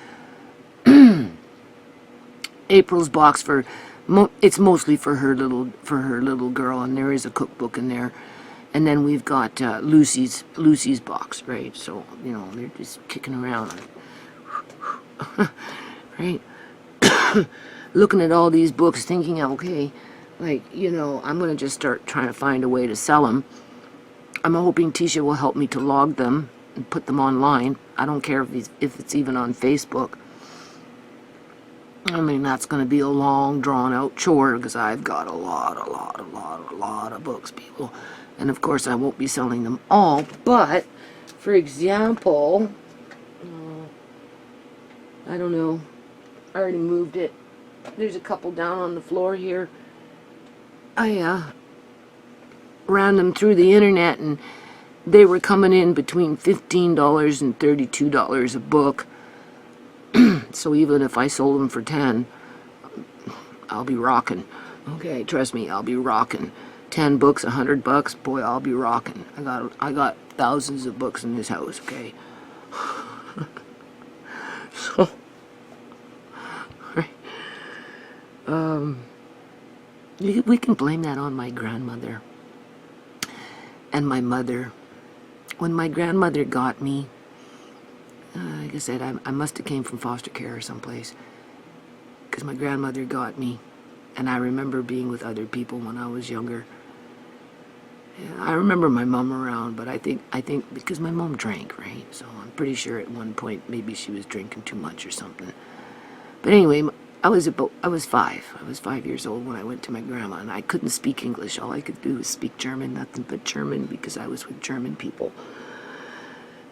April's box for it's mostly for her little girl, and there is a cookbook in there. And then we've got Lucy's box, right? So, you know, they're just kicking around, right? Looking at all these books, thinking, okay, like, you know, I'm going to just start trying to find a way to sell them. I'm hoping Tisha will help me to log them and put them online. I don't care if it's even on Facebook. I mean, that's going to be a long, drawn-out chore because I've got a lot of books, people. And, of course, I won't be selling them all. But, for example, I don't know. I already moved it. There's a couple down on the floor here. I ran them through the internet, and they were coming in between $15 and $32 a book. So even if I sold them for $10, I'll be rocking. Okay, trust me, I'll be rocking. 10 books, $100, boy, I'll be rocking. I got thousands of books in this house, okay? So, we can blame that on my grandmother and my mother. When my grandmother got me, like I said, I must have came from foster care or someplace, because my grandmother got me, and I remember being with other people when I was younger. Yeah, I remember my mom around, but I think because my mom drank, right? So I'm pretty sure at one point maybe she was drinking too much or something. But anyway, I was 5. I was 5 years old when I went to my grandma, and I couldn't speak English. All I could do was speak German, nothing but German, because I was with German people.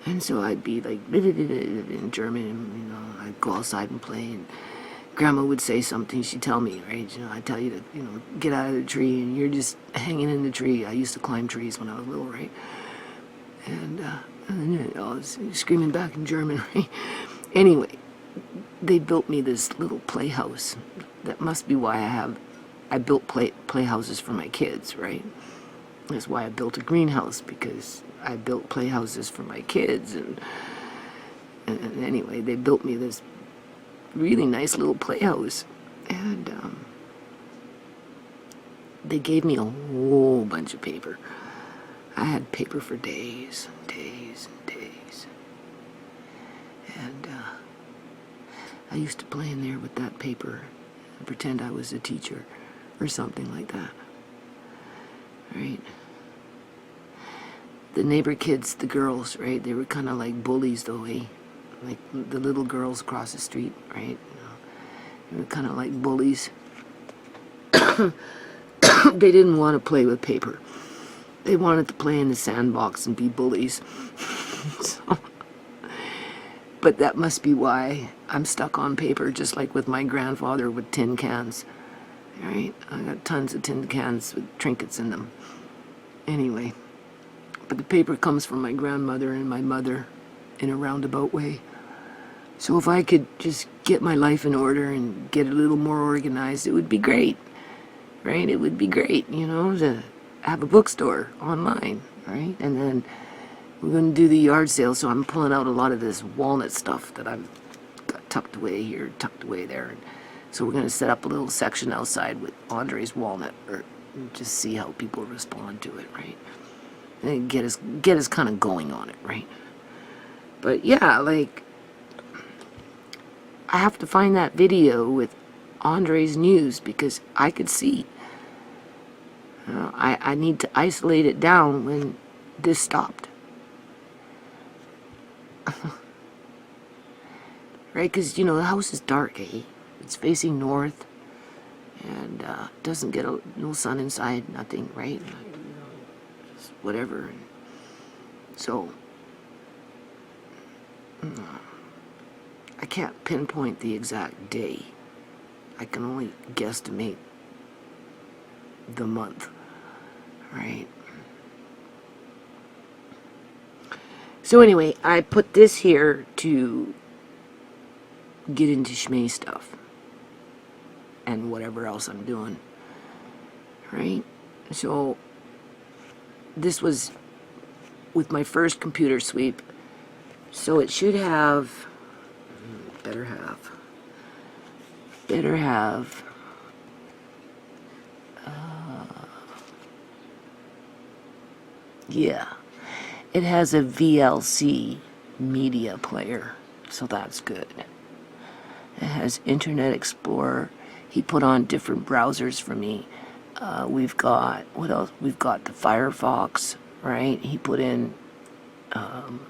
And so I'd be like in German, and I'd go outside and play, and Grandma would say something. She'd tell me, right? I'd tell you to, get out of the tree, and you're just hanging in the tree. I used to climb trees when I was little, right? And I was screaming back in German, right? Anyway, they built me this little playhouse. That must be why I built playhouses for my kids, right? That's why I built a greenhouse, because I built playhouses for my kids. And anyway, they built me this really nice little playhouse, and they gave me a whole bunch of paper. I had paper for days and days and days, and I used to play in there with that paper and pretend I was a teacher or something like that, right? The neighbor kids, the girls, right, they were kind of like bullies though, eh? Like the little girls across the street, right? They were kind of like bullies. They didn't want to play with paper. They wanted to play in the sandbox and be bullies. So, but that must be why I'm stuck on paper, just like with my grandfather with tin cans. Right? I got tons of tin cans with trinkets in them. Anyway, but the paper comes from my grandmother and my mother in a roundabout way. So if I could just get my life in order and get a little more organized, it would be great, right? It would be great, to have a bookstore online, right? And then we're going to do the yard sale, so I'm pulling out a lot of this walnut stuff that I've got tucked away here, tucked away there. And so we're going to set up a little section outside with Andre's walnut, or just see how people respond to it, right? And get us kind of going on it, right? But yeah, like, I have to find that video with Andre's news, because I could see. I need to isolate it down when this stopped. Right, because, the house is dark, eh? It's facing north, and doesn't get no sun inside, nothing, right? Just whatever. So, I can't pinpoint the exact day. I can only guesstimate the month, right? So anyway, I put this here to get into schmee stuff and whatever else I'm doing, right? So this was with my first computer sweep, so it should have better have yeah, it has a VLC media player, so that's good. It has Internet Explorer. He put on different browsers for me. We've got, what else? We've got the Firefox, right? He put in the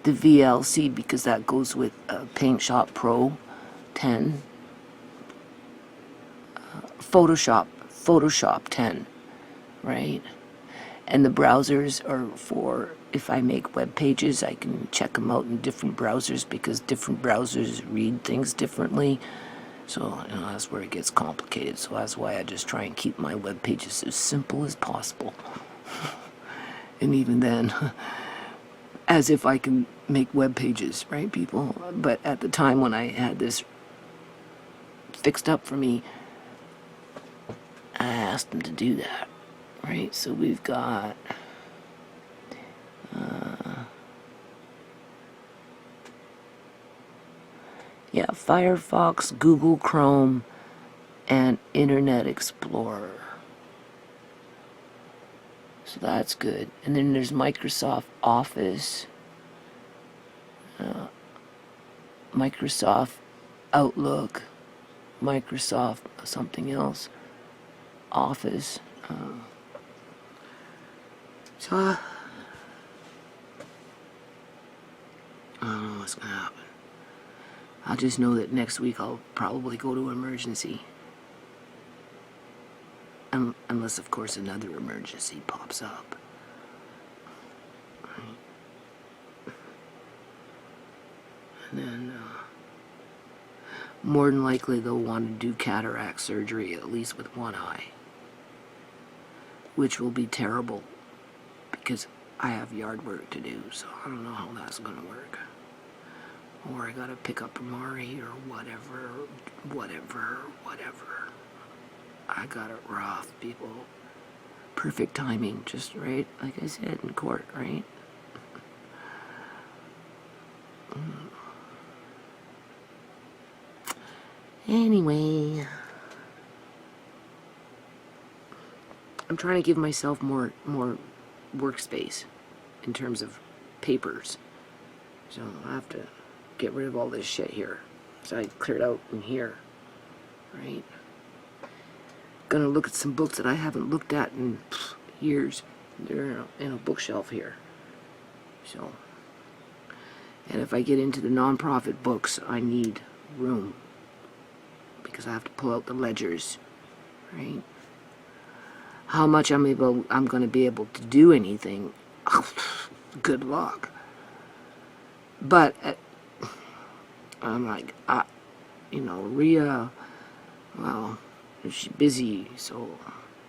VLC, because that goes with Paint Shop Pro 10, Photoshop 10, right? And the browsers are for, if I make web pages, I can check them out in different browsers, because different browsers read things differently. So that's where it gets complicated. So that's why I just try and keep my web pages as simple as possible. And even then, as if I can make web pages, right, people? But at the time when I had this fixed up for me, I asked him to do that, right? So we've got yeah, Firefox, Google Chrome, and Internet Explorer. So that's good. And then there's Microsoft Office, Microsoft Outlook, Microsoft something else, Office. So I don't know what's gonna happen. I'll just know that next week I'll probably go to emergency. Unless, of course, another emergency pops up. Right. And then, more than likely, they'll want to do cataract surgery, at least with one eye. Which will be terrible, because I have yard work to do, so I don't know how that's going to work. Or I gotta pick up Amari, or whatever. I got it rough, people. Perfect timing, just right, like I said, in court, right? Anyway, I'm trying to give myself more workspace in terms of papers. So I have to get rid of all this shit here. So I cleared out in here, right? Gonna look at some books that I haven't looked at in years. They're in a bookshelf here. So, and if I get into the non-profit books, I need room because I have to pull out the ledgers, right? How much I'm going to be able to do anything? Good luck. But I'm like, Rhea, well, she's busy, so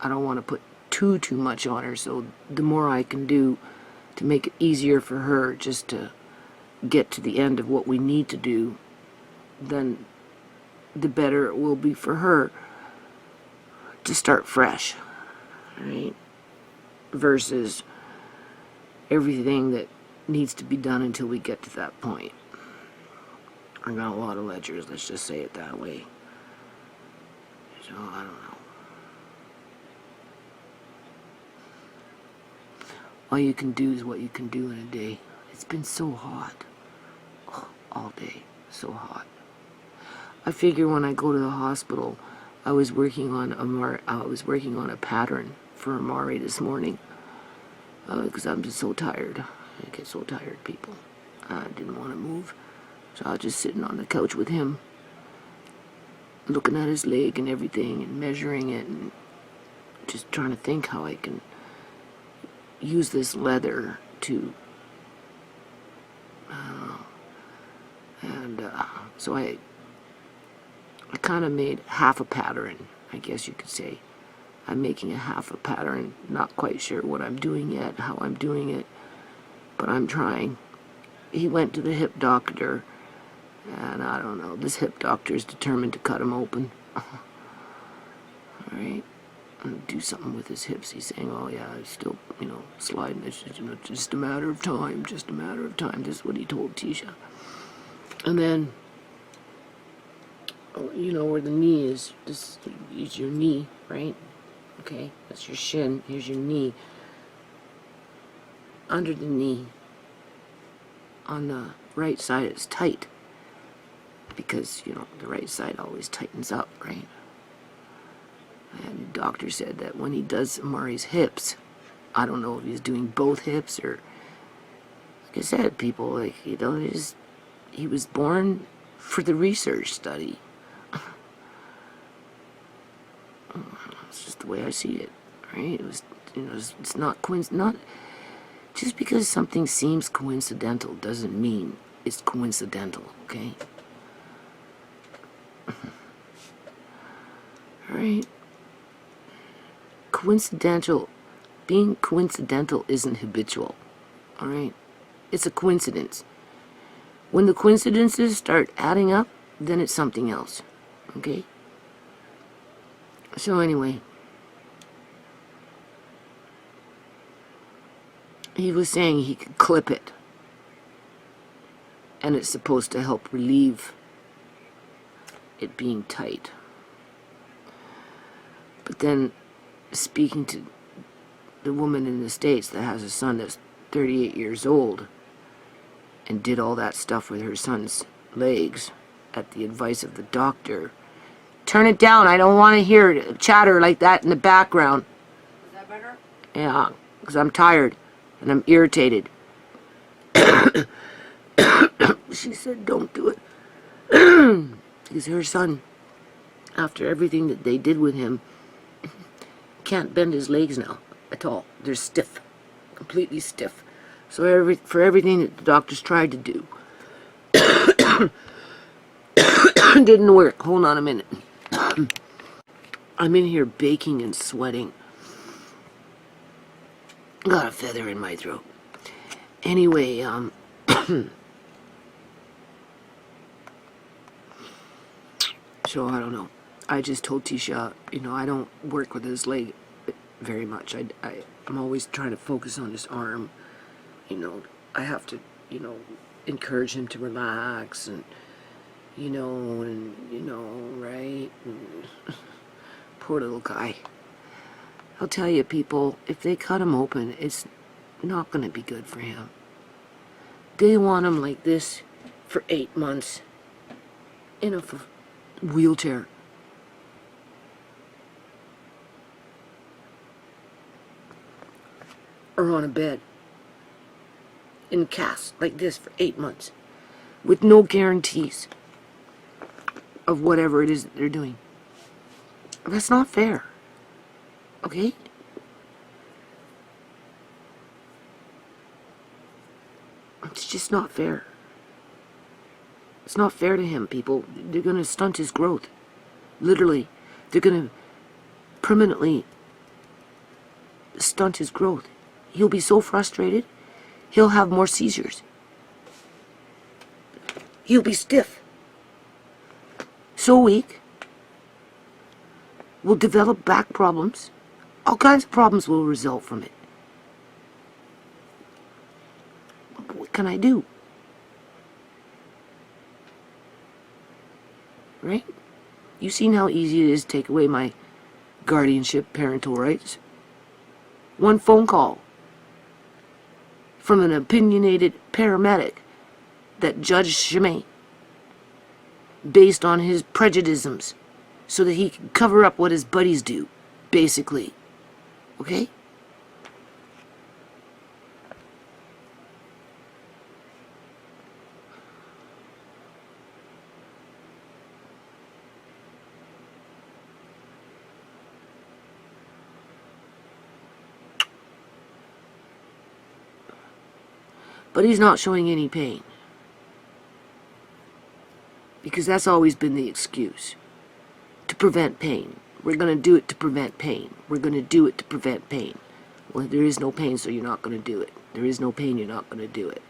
I don't want to put too much on her. So the more I can do to make it easier for her just to get to the end of what we need to do, then the better it will be for her to start fresh, right? Versus everything that needs to be done until we get to that point. I got a lot of ledgers, let's just say it that way. So, I don't know. All you can do is what you can do in a day. It's been so hot. Oh, all day. So hot. I figure when I go to the hospital, I was working on a pattern for Amari this morning. Because I'm just so tired. I get so tired, people. I didn't want to move. So I was just sitting on the couch with him, looking at his leg and everything and measuring it and just trying to think how I can use this leather to, I don't know. And so I kind of made half a pattern, I guess you could say. I'm making a half a pattern, not quite sure what I'm doing yet, how I'm doing it, but I'm trying. He went to the hip doctor, and I don't know, this hip doctor is determined to cut him open. Alright, do something with his hips. He's saying, oh yeah, it's still, sliding. It's just a matter of time, This is what he told Tisha. And then, where the knee is, this is your knee, right? Okay, that's your shin. Here's your knee. Under the knee, on the right side, it's tight. Because, the right side always tightens up, right? And the doctor said that when he does Amari's hips, I don't know if he's doing both hips or, like I said, people, he was born for the research study. It's just the way I see it, right? It was, it's not just because something seems coincidental doesn't mean it's coincidental, okay? Alright? Being coincidental isn't habitual, alright? It's a coincidence. When the coincidences start adding up, then it's something else, okay? So anyway, he was saying he could clip it. And it's supposed to help relieve it being tight. But then, speaking to the woman in the States that has a son that's 38 years old and did all that stuff with her son's legs at the advice of the doctor, turn it down, I don't want to hear chatter like that in the background. Is that better? Yeah, because I'm tired and I'm irritated. She said, don't do it. Because her son, after everything that they did with him, can't bend his legs now at all. They're stiff, completely stiff. So for everything that the doctors tried to do, didn't work. Hold on a minute. I'm in here baking and sweating. Got a feather in my throat. Anyway, so I don't know. I just told Tisha, I don't work with his leg very much. I'm always trying to focus on his arm. I have to, encourage him to relax and, right? And poor little guy. I'll tell you, people, if they cut him open, it's not going to be good for him. They want him like this for 8 months in a wheelchair. Or on a bed. In a cast like this for 8 months. With no guarantees of whatever it is that they're doing. That's not fair. Okay? It's just not fair. It's not fair to him, people. They're going to stunt his growth. Literally. They're going to permanently stunt his growth. He'll be so frustrated, he'll have more seizures. He'll be stiff. So weak. Will develop back problems. All kinds of problems will result from it. What can I do? Right? You've seen how easy it is to take away my guardianship, parental rights. One phone call from an opinionated paramedic that judged Shimei based on his prejudices so that he can cover up what his buddies do, basically. Okay? But he's not showing any pain. Because that's always been the excuse. To prevent pain. We're going to do it to prevent pain. We're going to do it to prevent pain. Well, there is no pain, so you're not going to do it. There is no pain, you're not going to do it.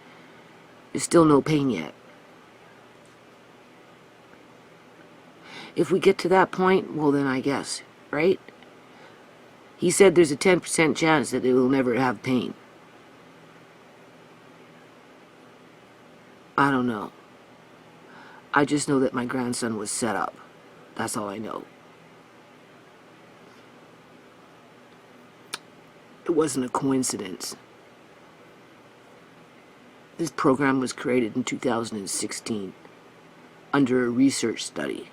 There's still no pain yet. If we get to that point, well then I guess, right? He said there's a 10% chance that they will never have pain. I don't know. I just know that my grandson was set up. That's all I know. It wasn't a coincidence. This program was created in 2016 under a research study.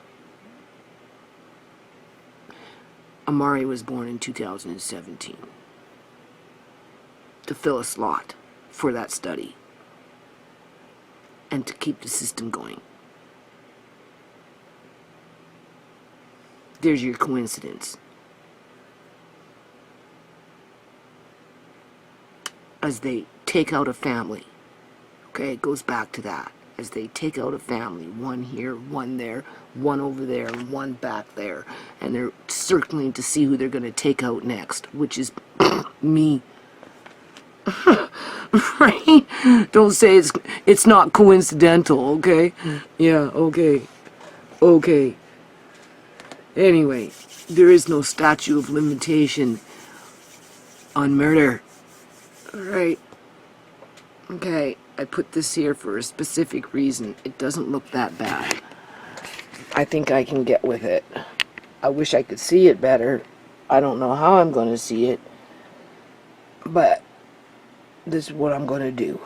Amari was born in 2017 to fill a slot for that study and to keep the system going. There's your coincidence. As they take out a family, okay, it goes back to that. As they take out a family, one here, one there, one over there, and one back there, and they're circling to see who they're going to take out next, which is me. Right? Don't say it's not coincidental, okay? Yeah, okay. Okay. Anyway, there is no statute of limitation on murder. Alright? Okay, I put this here for a specific reason. It doesn't look that bad. I think I can get with it. I wish I could see it better. I don't know how I'm going to see it, but this is what I'm going to do.